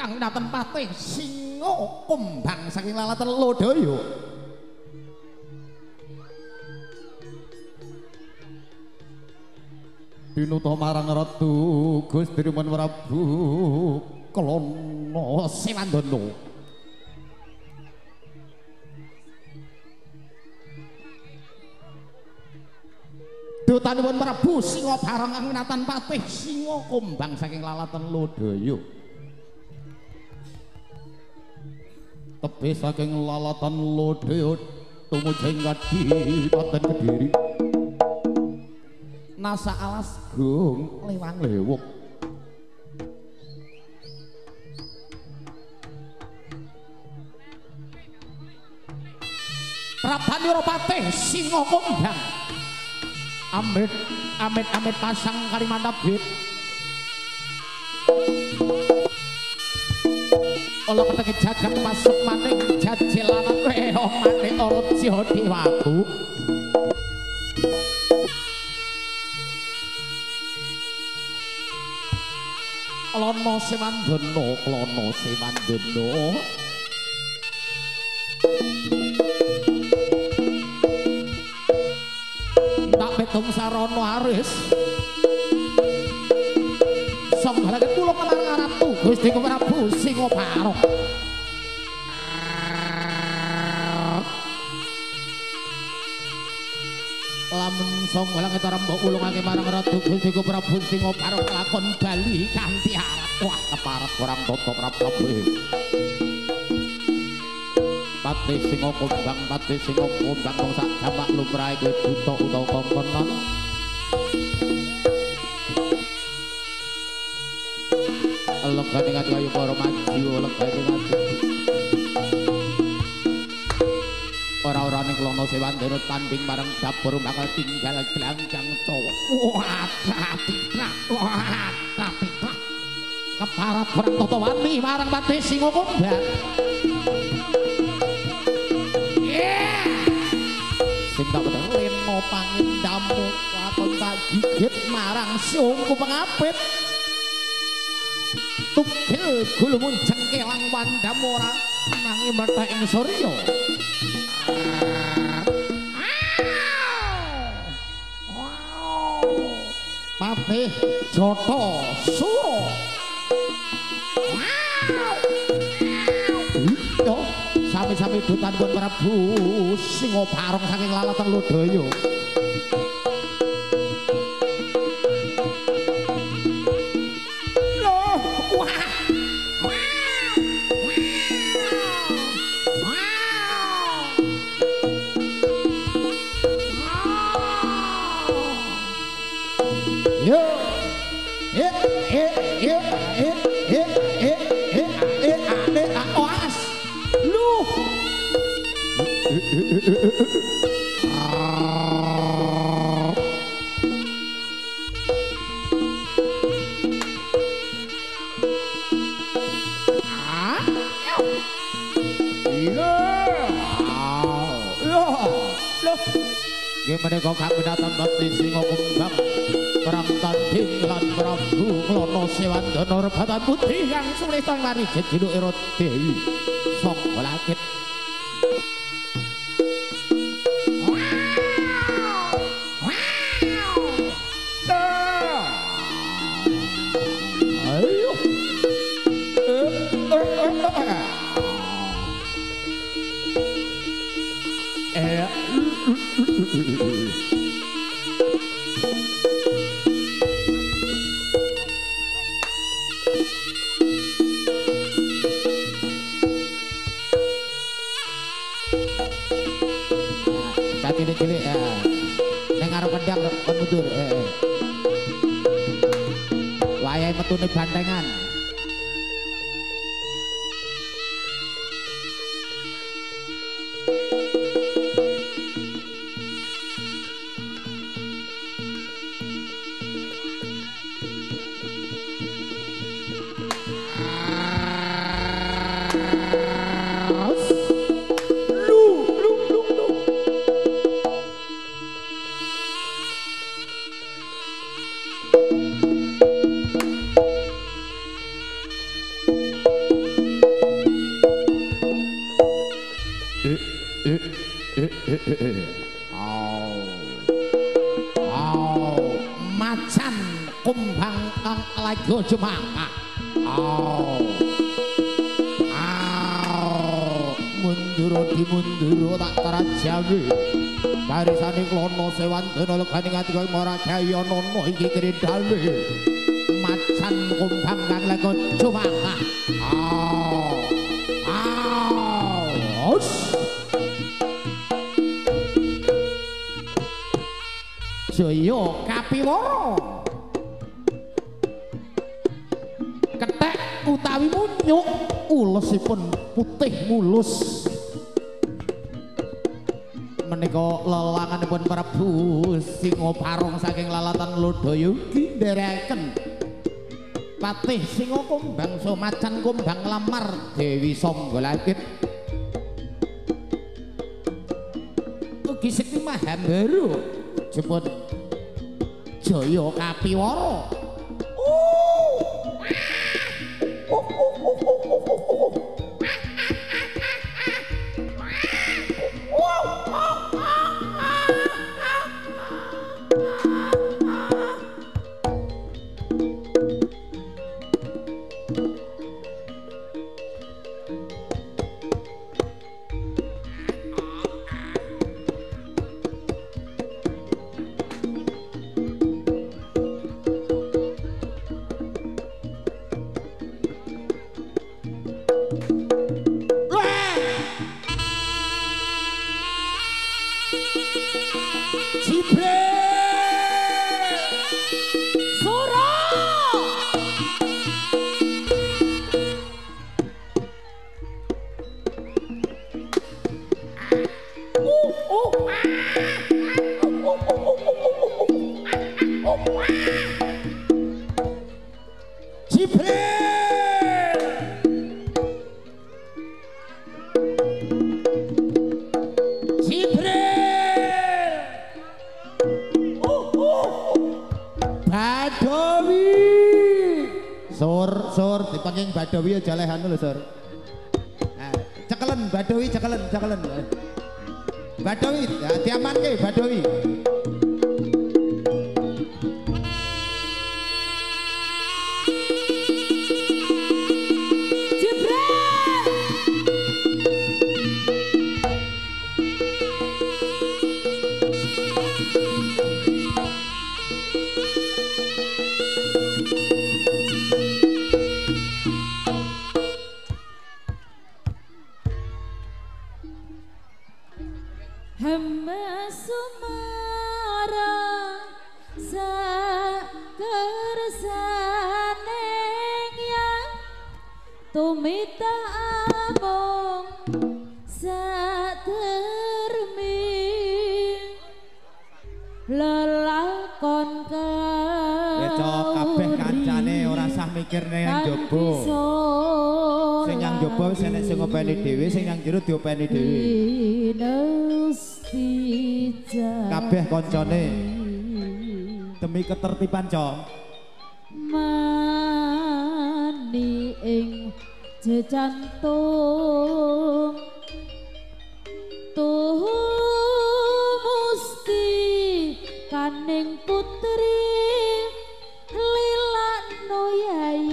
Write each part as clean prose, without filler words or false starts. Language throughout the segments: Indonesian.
Anginaten patih singa kumbang saking lalatan Lodaya. Pinuta marang Ratu Gusti Riman Prabu Klana Sewandana. Dutanipun Prabu Singa bareng Anginaten patih singa kumbang saking lalatan Lodaya. Tebih saking lalatan Lodaya tumuju ing Kadipaten Kediri. Nasa alas gung lewang lewuk. Prabanyura patih singa kumbang. Amit amit amit pasang Kalimantabit. Ola keteke jagat masuk maning jajelanan reong maning Raja Dewaku. Klana Sewandana, Klana Sewandana. Tak petung sarana aris. Sanggalake kula marang Ratu Gusti Prabu Singa Barong. Lamun sanggalake rembug ulungake marang Ratu Gusti Prabu Singa Barong lakon bali kanthi arep wah keparet orang tata Prabu. Patih singa kumbang, patih singa kumbang wong sak jamak lumrahe kowe buta utawa kongkonan. Legane ngati ayu para maju, legane ngati. Ora-ora ning Klana Sewandana tanding marang dapur bakal tinggal glanggang Jawa. Wah, tapitra. Wah, tapitra. Keparat perang tata wani marang patih singa kumbang. Sing tak leno pangindamu lakon tak gigit marang siungku pengapit. Tugel gulumun jengkelang wandam ora nangi methek ing surya. Patih Jata Sura. Sami-sami dutanipun Prabu Singa Barong saking lalatan Lodaya. Menika kabinatan bakti singa kumbang perang tanding lan Prabu Klana Sewandana rebatan putri kang sulita mari jejuluk Ira Dewi saka langit. Ayo. Cilik-cilik ning arep kendang kon mundur wayahe metune bantengan. Macan kumbang kang lagi jemaka. Mundur tak terajawi. Barisane klono sewandana legane ngati kaya Maradaya nono iki krindale. Macan kumbang kang lagi jemaka. Jaya Kapiwara. Kethek utawi munyuk ulesipun putih mulus. Menika lelanganipun Prabu Singaparong saking lalatan Lodaya nderekaken Patih Singa Kumbang Macan Kumbang lamar Dewi Sanggolakit. Ugi Sekti Mahabara jepun Jaya Kapiwara. Dipanggil Badawi aja lehan lho, Sur. Cekelen Badawi, cekelen. Badawi, ya diamanke Badawi. Diopeni dhewe. Kabeh koncone demi ketertiban, Cong. Mani ing jejantung tuh musti kaning putri lilakno yai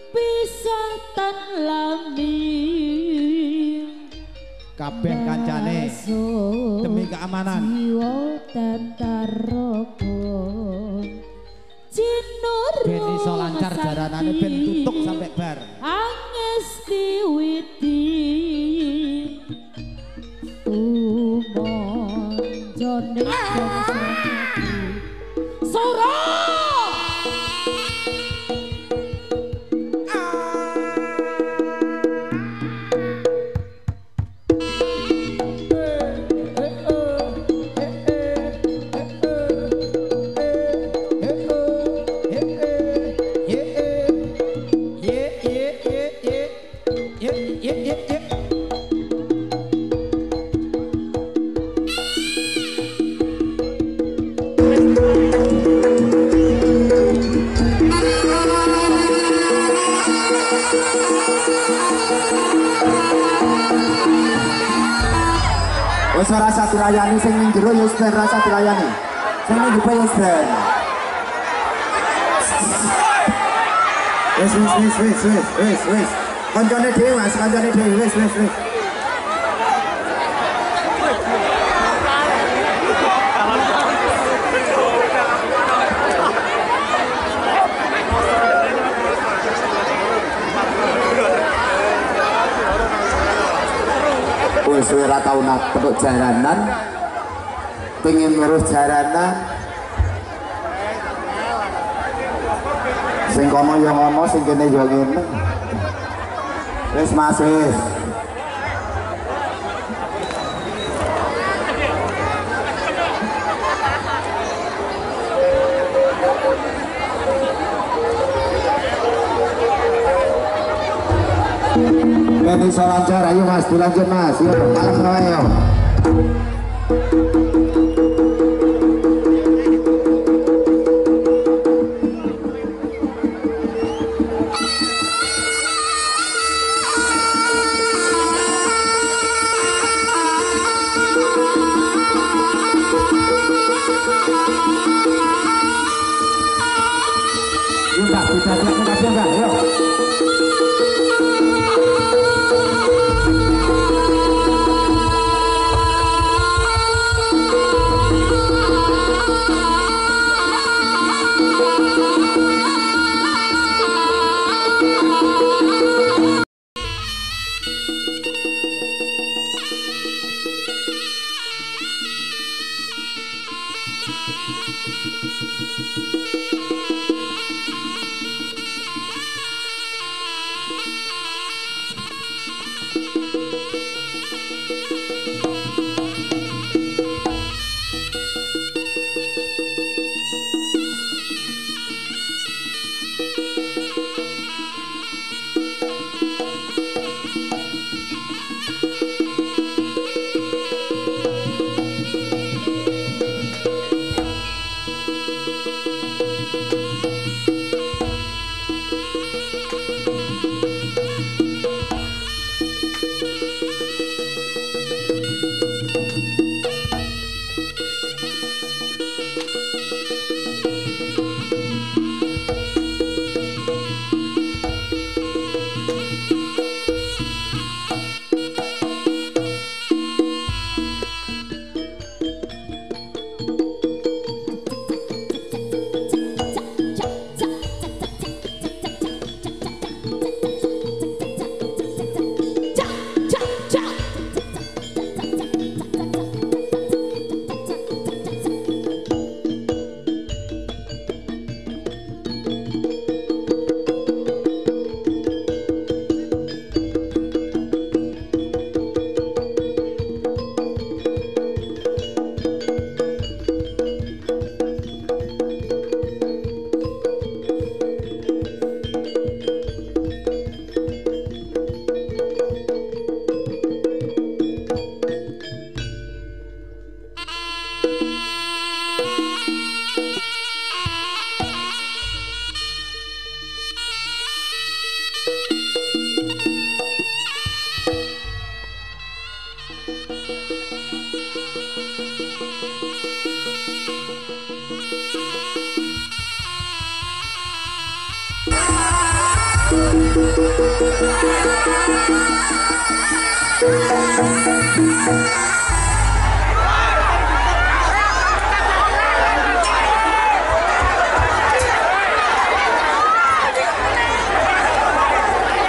pisah tan lami. Kabeh kancane demi keamanan ben iso lancar jalanane ben tutuk sampai bar angesti witi umon jone sora Wis ora rasa dirayani sing ning jero ya wis ben rasa dirayani. Sing ning jero ya wis ben. Wis. Kancane dhewe Mas, kancane dhewe wis. Wis ora tau nak petuk jaranan. Pengen ngurus jaranan. Sing kono ya ngono, sing kene ya ngene. Wis Mas wis. Ini bisa lancar, ayo Mas, dilanjut Mas, yuk malam ayo. Kita enggak, yuk.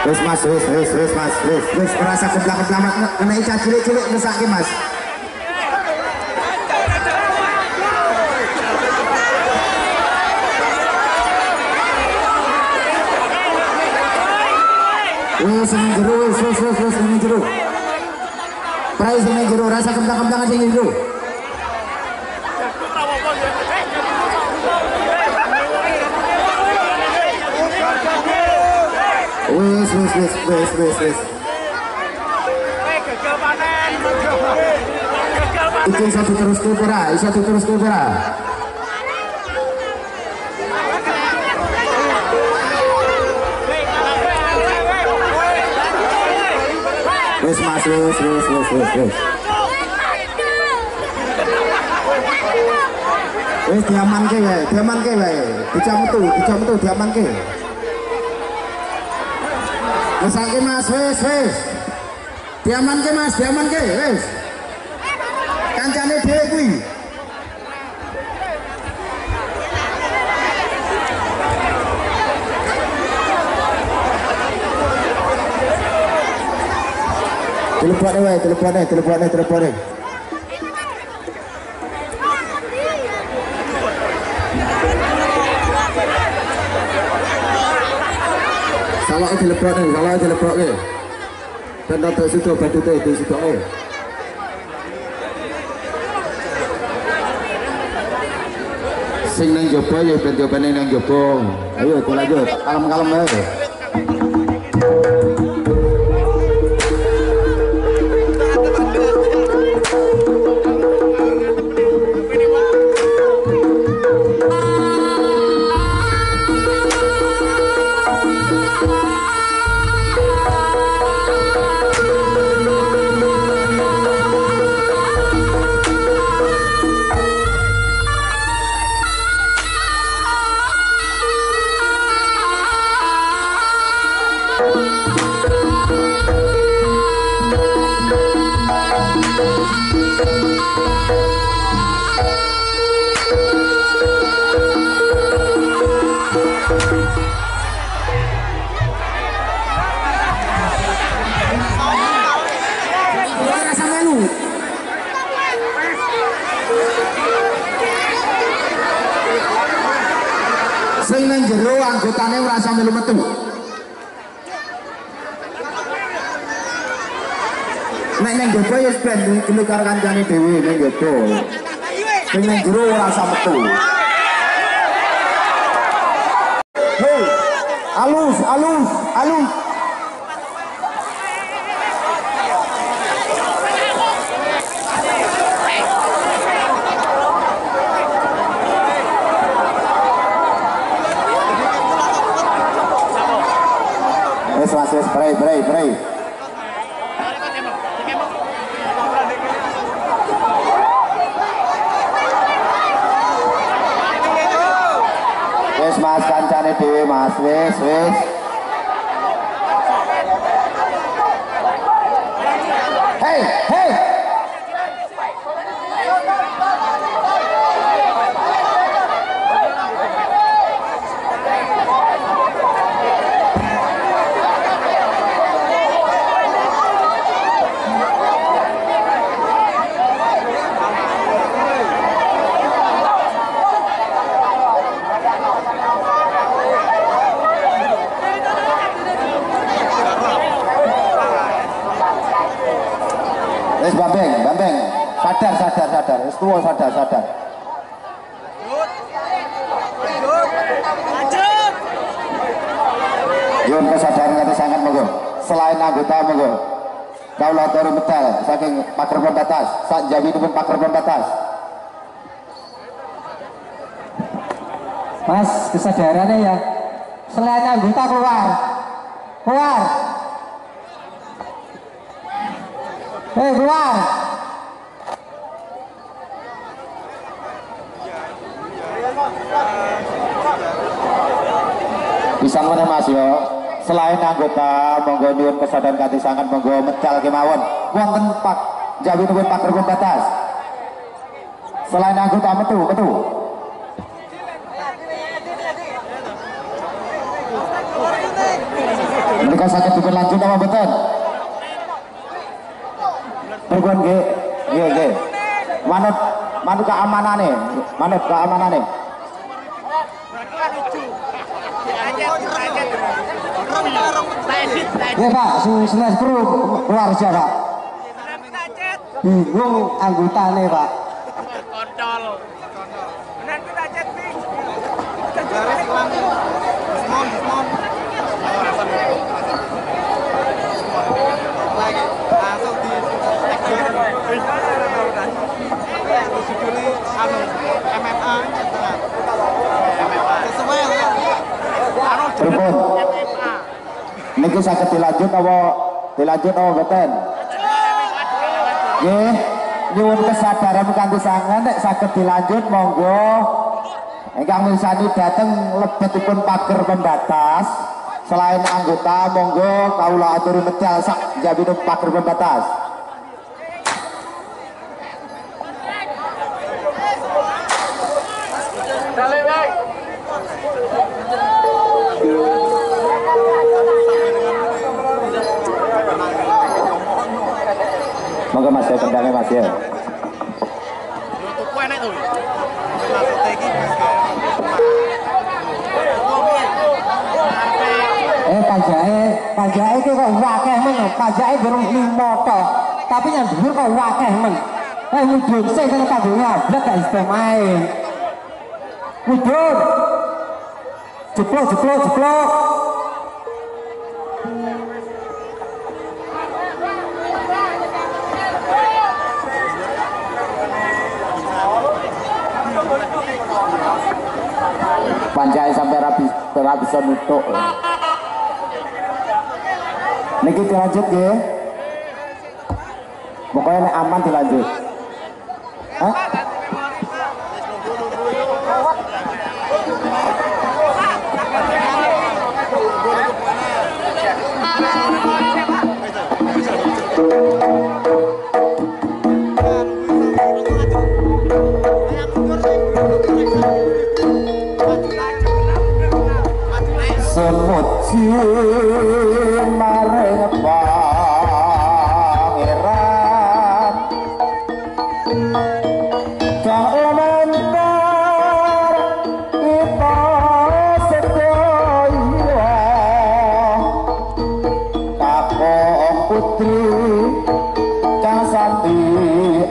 Wis Mas, wis merasa keblak-keblak kena ikan cilik-cilik ngesake Mas. Wis ini jero, wis ini jero. Price ini jero, rasa keblak-keblakan sing jero. Wis. Iki iso diteruske ora? Iso diteruske ora? Wis Mas, wis. Wis diamanke wae, diamanke wae. Dijam metu diamanke. Wis saiki Mas, wis. Diamanke Mas, diamanke, wis. Kancane dhewe kuwi. Telepone. Salah telepone. Dan tak sudah badute di situ. Sing nang jopo ya ben jobane nang jopo. Ayo lanjut, kalem-kalem wae. Sing nang jero anggotane ora usah melu metu. Nek nang jopo ya ben gelem karo kancane dhewe nang jopo. Sing nang jero ora usah metu. Hei, alus. Wes pray. Wes Mas kancane dhewe Mas, wes. Hey. Wes Bambeng. Sadar. Wes tuwa sadar. Yun kesadaran kata sangat monggo. Selain anggota monggo. Kaula aturi medal saking Pakerpon Batas, sak jawinipun Pakerpon Batas. Mas, kesadarannya ya. Selain anggota keluar. Keluar. Bisa ngono Mas yo. Selain anggota monggo nyuwun kesadaran kanthi sangat monggo medal kemawon wonten Pak jawinipun Pakerpon Batas. Selain anggota metu. Mereka sakit dipun lanjut apa betul? Perguan nggih. Manut keamanane. Ya Pak, senes perlu keluar aja Pak. Bingung anggotane Pak. Kontol. Benar kita chat ping. Pripun? Niki saged dilanjut apa boten? Nggih, nyuwun kesadaran kanthi sanget nek saged dilanjut monggo ingkang mirsani dateng lebetipun pager pembatas. Selain anggota monggo kaula aturi medal sak jabinum pager pembatas. Monggo Mas ya kendangnya Mas ya. Pajake ki kok wakeh men, pajake durung 5 tok. Tapi yang dhuwur kok wakeh men. Mudhun sing kene panggung ngablek gak iso main. Mudhun. Jeplok. Panjai sampai bisa nutuk. Niki dilanjut ya. Pokoknya nek aman dilanjut. Hah? Semut maring pangeran kang lentar kita sedaya kakok putri kang sandi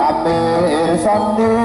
amir sandi